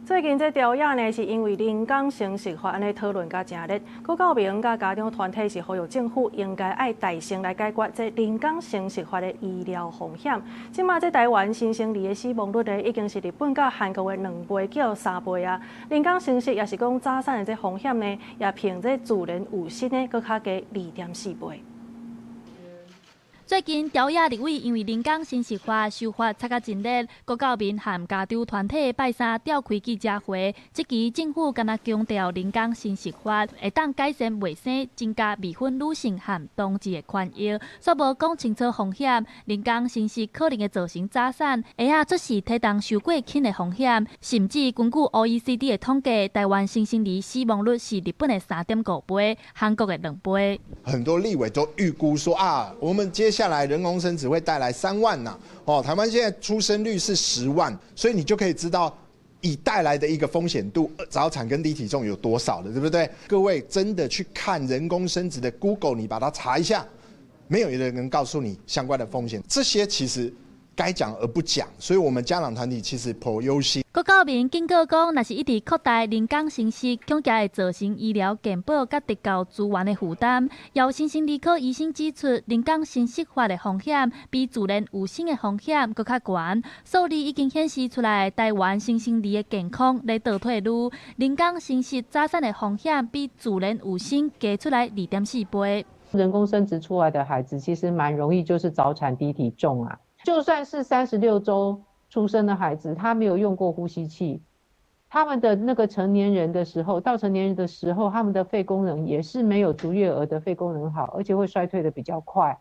最近这条野呢，是因为人工生殖法安尼讨论甲真热，各教民甲家长团体是呼吁政府应该爱大声来解决这人工生殖法的医疗风险。即马这台湾新生儿的死亡率呢，已经是日本甲韩国的2倍叫3倍啊。人工生殖也是讲早产的这风险呢，也比这自然有生的搁较加2.4倍。 最近，朝野立委因为人工生殖法修法吵甲真热，各教民和家长团体拜三召开记者会。这期政府敢若强调人工生殖法会当改善卫生，增加未婚女性和同志的权益，却无讲清楚风险。人工生殖可能会造成早产，会出示体重伤过轻的风险，甚至根据 OECD 的统计，台湾新生儿死亡率是日本的3.5倍，韩国的2倍。很多立委都预估说我们接下来人工生殖会带来3万呐，台湾现在出生率是10万，所以你就可以知道已带来的一个风险度，早产跟低体重有多少了，对不对？各位真的去看人工生殖的 Google， 你把它查一下，没有一个人能告诉你相关的风险，这些其实该讲而不讲，所以我们家长团体其实颇忧心。各教民警告讲，若是一直扩大人工生殖，恐惊会造成医疗健保甲特教资源的负担。由新生儿科医生指出，人工生殖法的风险比自然有生的风险更较悬。数字已经显示出来，台湾新生儿的健康在倒退路，人工生殖早产的风险比自然有生加出来2.4倍。人工生殖出来的孩子其实蛮容易就是早产低体重啊，就算是36周。 出生的孩子，他没有用过呼吸器，他们的那个成年人的时候，到成年人的时候，他们的肺功能也是没有足月儿的肺功能好，而且会衰退的比较快。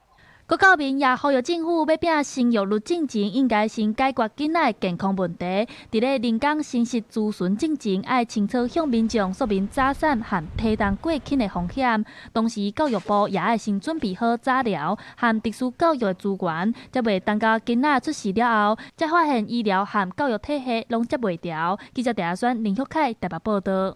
各教民也呼吁政府要拼生育率进前，应该先解决囡仔的健康问题。伫咧人工生殖咨询进前，爱清楚向民众说明早产和体重过轻的风险。同时，教育部也爱先准备好早疗和特殊教育的资源，才袂等到囡仔出世了后，才发现医疗和教育体系拢接袂调。记者陈亚轩、林旭凯台北报道。